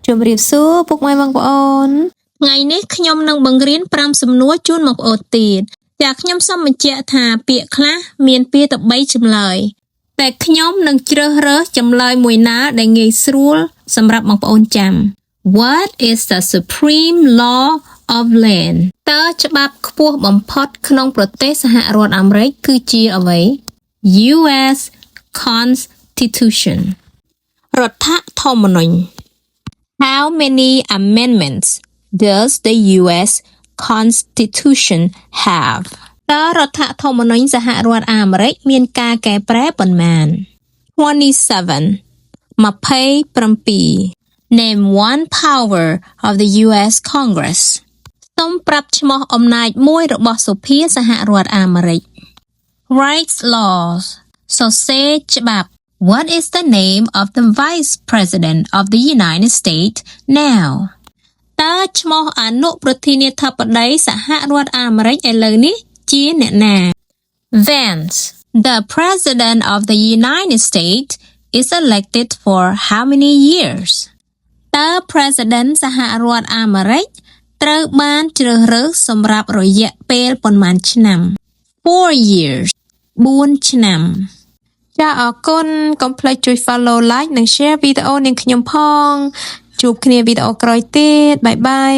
ជំរាបសួរពុកម៉ែបងប្អូនថ្ងៃនេះខ្ញុំនឹងបង្រៀន5សំណួរជូនបងប្អូនទៀតចាខ្ញុំសូមបញ្ជាក់ថាពាក្យខ្លះមាន2ទៅ3ចម្លើយតែខ្ញុំនឹងជ្រើសរើសចម្លើយមួយណាដែលងាយស្រួលសម្រាប់បងប្អូនចាំ What is the supreme law of land តើច្បាប់ខ្ពស់បំផុតក្នុងប្រទេសសហរដ្ឋអាមេរិកគឺជាអ្វី US Constitution រដ្ឋធម្មនុញ្ញHow many amendments does the U.S. Constitution have? តើរដ្ឋធម្មនុញ្ញសហរដ្ឋអាមេរិកមានការកែប្រែប៉ុន្មាន27 Name one power of the U.S. Congress. សូមប្រាប់ឈ្មោះអំណាចមួយរបស់សភាសហរដ្ឋអាមេរិក Writes laws. សរសេរច្បាប់What is the name of the Vice President of the United States now? តើឈ្មោះអនុប្រធានាធិបតីសហរដ្ឋអាមេរិកឥឡូវនេះជាអ្នកណា Vance. The President of the United States is elected for how many years? តើ President សហរដ្ឋអាមេរិកត្រូវបានជ្រើសរើសសម្រាប់រយៈពេលប៉ុន្មានឆ្នាំ 4 years. 4 ឆ្នាំចាអរគុណកុំភ្លេចជួយ follow like និង share វីដេអូនាងខ្ញុំផងជួបគ្នាវីដេអូក្រោយទៀតបាយបាយ